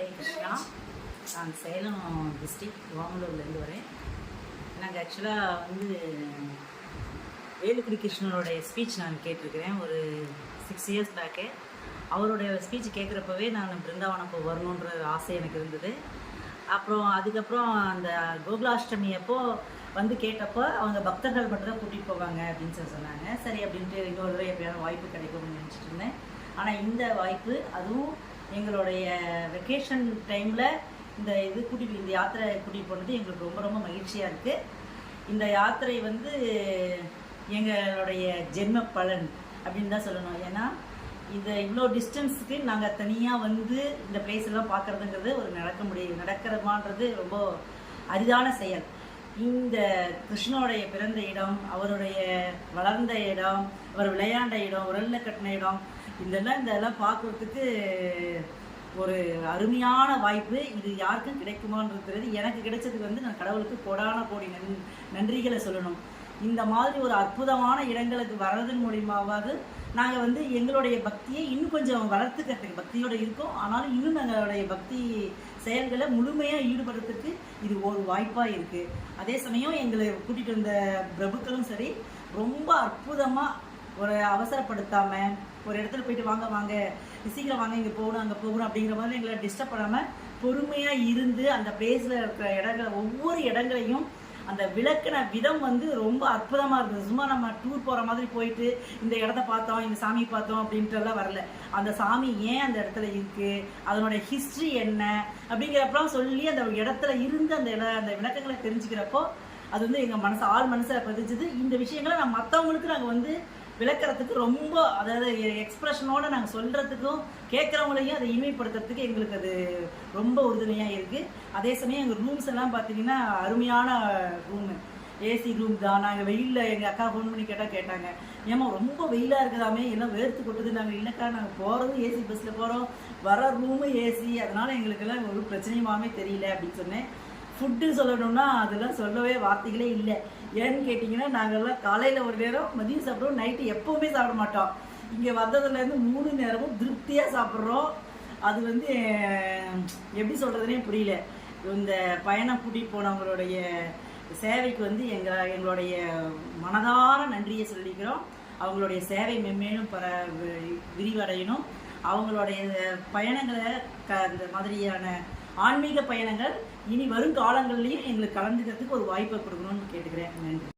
ஹரே கிருஷ்ணா. நான் சேலம் டிஸ்ட்ரிக்ட் ஓமலூர்லேருந்து வரேன். நாங்கள் ஆக்சுவலாக வேலுக்குடி கிருஷ்ணனுடைய ஸ்பீச் நான் கேட்டிருக்கிறேன் ஒரு 6 இயர்ஸ் பேக்கு. அவருடைய ஸ்பீச் கேட்குறப்பவே நான் பிருந்தாவனம் இப்போ வரணுன்ற ஆசை எனக்கு இருந்தது. அதுக்கப்புறம் அந்த கோகுலாஷ்டமி அப்போ கேட்டப்போ அவங்க பக்தர்கள் மட்டும் தான் கூட்டிகிட்டு போவாங்க அப்படின்னு சொன்னாங்க. சரி அப்படின்ட்டு இன்னொரு தடவை எப்படியான வாய்ப்பு கிடைக்கும்னு நினச்சிட்டு இருந்தேன். ஆனால் இந்த வாய்ப்பு, அதுவும் எங்களுடைய வெக்கேஷன் டைமில் இந்த யாத்திரை கூட்டிகிட்டு போனது எங்களுக்கு ரொம்ப ரொம்ப மகிழ்ச்சியாக இருக்குது. இந்த யாத்திரை எங்களுடைய ஜென்ம பலன் அப்படின்னு தான் சொல்லணும். ஏன்னா இவ்வளோ டிஸ்டன்ஸுக்கு நாங்கள் தனியாக இந்த பிளேஸ் எல்லாம் பார்க்குறதுங்கிறது ஒரு நடக்கிறமான்றது ரொம்ப அரிதான செயல். இந்த கிருஷ்ணனுடைய பிறந்த இடம், அவருடைய வளர்ந்த இடம், அவர் விளையாண்ட இடம், உரல்ல கட்டின இடம், இதெல்லாம் பார்க்குறதுக்கு ஒரு அருமையான வாய்ப்பு. இது யாருக்கும் கிடைக்குமான்றது எனக்கு கிடைச்சதுக்கு நான் கடவுளுக்கு கோடி நன்றிகளை சொல்லணும். இந்த மாதிரி ஒரு அற்புதமான இடங்களுக்கு வர்றதன் மூலியமாவது நாங்கள் எங்களுடைய பக்தியை இன்னும் கொஞ்சம் வளர்த்துக்கிறதுக்கு பக்தியோடு இருக்கோம். ஆனாலும் இன்னும் எங்களுடைய பக்தி செயல்களை முழுமையாக ஈடுபடுறதுக்கு இது ஒரு வாய்ப்பாக இருக்குது. அதே சமயம் எங்களை கூட்டிகிட்டு வந்த பிரபுக்களும் சரி, ரொம்ப அற்புதமாக ஒரு அவசரப்படுத்தாமல் ஒரு இடத்துல போயிட்டு வாங்க சீக்கிரம் வாங்க, இங்கே போகணும் அங்கே போகணும் அப்படிங்கிற மாதிரி எங்களை டிஸ்டர்ப் பண்ணாமல் பொறுமையாக இருந்து அந்த பிளேஸில் இருக்கிற ஒவ்வொரு இடங்களையும் அந்த விளக்கின விதம் ரொம்ப அற்புதமாக இருந்தது. சும்மா நம்ம டூர் போகிற மாதிரி போயிட்டு இந்த இடத்த பார்த்தோம், இந்த சாமி பார்த்தோம் அப்படின்ட்டுலாம் வரல. அந்த சாமி ஏன் அந்த இடத்துல இருக்குது, அதனுடைய ஹிஸ்ட்ரி என்ன அப்படிங்கிறப்பெல்லாம் சொல்லி அந்த இடத்துல இருந்து அந்த விளக்கங்களை தெரிஞ்சுக்கிறப்போ அது எங்கள் ஆள் மனசில் பதிச்சுது. இந்த விஷயங்களை நான் மற்றவங்களுக்கு நாங்கள் விளக்கிறதுக்கு ரொம்ப, அதாவது எக்ஸ்பிரஷனோடு நாங்கள் சொல்கிறதுக்கும் கேட்குறவங்களையும் அதை இனிமைப்படுத்துறதுக்கு எங்களுக்கு அது ரொம்ப உறுதுணையாக இருக்குது. அதே சமயம் எங்கள் ரூம்ஸ் எல்லாம் பார்த்தீங்கன்னா அருமையான ரூமு, ஏசி ரூம் தான். நாங்கள் வெயிலில் எங்கள் அக்கா ஃபோன் பண்ணி கேட்டாங்க, ஏமா ரொம்ப வெயிலாக இருக்குதாமே, எல்லாம் வேர்த்து கொட்டுது. நாங்கள் இல்லைக்கா, நாங்கள் போகிறதும் ஏசி பஸ்ஸில் போகிறோம், வர ரூமு ஏசி, அதனால் எங்களுக்கெல்லாம் ஒரு பிரச்சனையுமாவே தெரியல அப்படின்னு சொன்னேன். ஃபுட்டு சொல்லணும்னா அதெல்லாம் சொல்லவே வார்த்தைகளே இல்லை. ஏன்னு கேட்டிங்கன்னா, நாங்கள்லாம் காலையில் ஒரு நேரம், மதியம் சாப்பிட்றோம், நைட்டு எப்போவுமே சாப்பிட மாட்டோம். இங்கே வந்ததுலேருந்து 3 நேரமும் திருப்தியாக சாப்பிட்றோம். அது எப்படி சொல்கிறதுனே புரியல. இந்த பயணம் கூட்டிகிட்டு போனவங்களுடைய சேவைக்கு எங்களுடைய மனதார நன்றியை சொல்லிக்கிறோம். அவங்களுடைய சேவை மென்மேலும் விரிவடையணும். அவங்களுடைய பயணங்களை இந்த மாதிரியான ஆன்மீக பயணங்கள் இனி வரும் காலங்கள்லையும் எங்களுக்கு கலந்துக்கிறதுக்கு ஒரு வாய்ப்பை கொடுக்கணும்னு கேட்டுக்கிறேன். நன்றி.